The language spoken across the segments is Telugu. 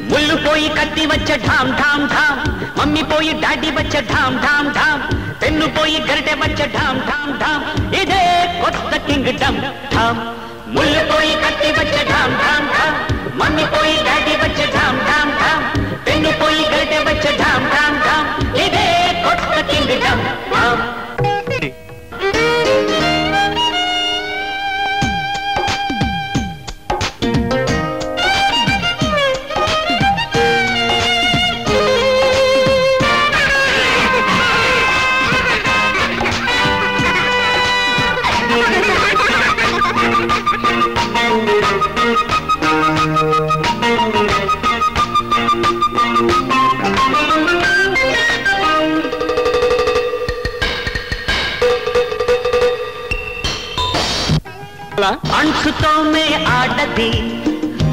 ముళ్ళు పోయి కత్తి వచ్చే ఢామ్ ఢామ్ ఢామ్, మమ్మీ పోయి డాడీ వచ్చే ఢామ్ ఢామ్ ఢామ్, పెన్ను పోయి గరిటె వచ్చే ఢామ్ ఢామ్ ఢామ్, ఇదే కొత్త కింగ్డమ్ ఢామ్. ముళ్ళు పోయి కత్తి వచ్చే ఢామ్ ఢామ్ ఢామ్, మమ్మీ పోయి డాడీ వచ్చే ఢామ్ ఢామ్ ఢామ్, పెన్ను పోయి గరిటె వచ్చే ఢామ్ ఢామ్ ఢామ్, ఇదే కొత్త కింగ్డమ్ ఢామ్. అంచుతో మే ఆడది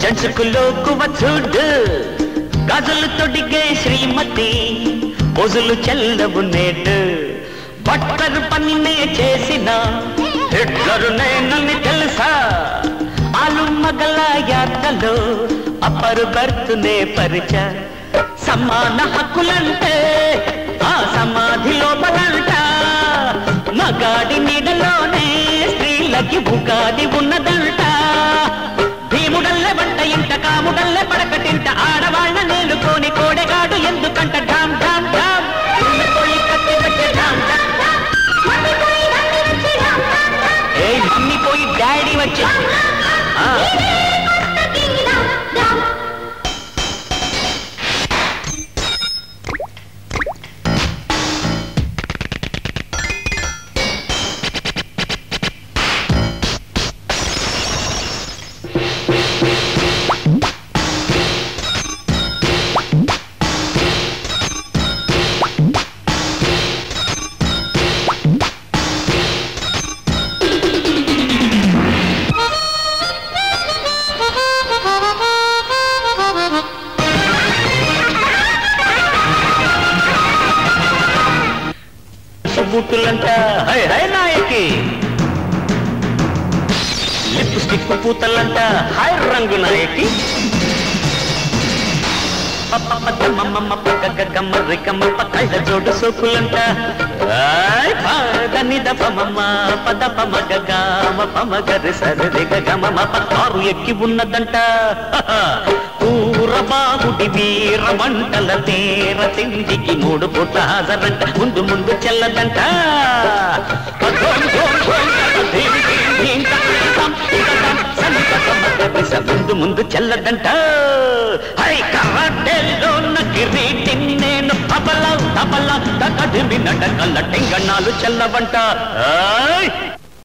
జంచుకులోకువ చూడు, గజలు తొడిగే శ్రీమతి పొజులు చెల్లవు నేడు. బట్టరు పనినే చేసిన హిట్లరు నేనని తెలుసా, ఆలు మగల యాత్రలో అప్పరు బర్తునే పరిచ. సమాన హక్కులంటే ఆ సమాధి లోపలంట, మగాడి నీడలోనే స్త్రీలకి ఉగాది ఉన్నదంట. భీముడల్లే వంట ఇంట, కాముడల్లే పడకటింట, ఆడవాళ్ళ నేలుకోని కోడెగాడు ఎందుకంట. ఢామ్ ఢామ్ ఢామ్, పోయి కత్తి వచ్చే ఢామ్ ఢామ్, ఏ మమ్మీ పోయి డాడీ వచ్చే. బూతులంట హై హై నాయకి, లిప్స్టిక్ పూతలంట హై రంగు నాయకి. కళ్ళ జోడు సోకులంట నిద పమమ్మ పద పమగమ పమగరి సరి గమ కారు ఎక్కి ఉన్నదంట. పూరబాగుడి వీర మంటల తీర తిండికి 3 పూట హాజరంట, ముందు ముందు చెల్లదంట. ముందు ముందు చెల్లదంట. హై కరాటేలో నకిరీటి నేను తబలా తబలా తగడిమి నడకల టెంగణాలు చెల్లవంట.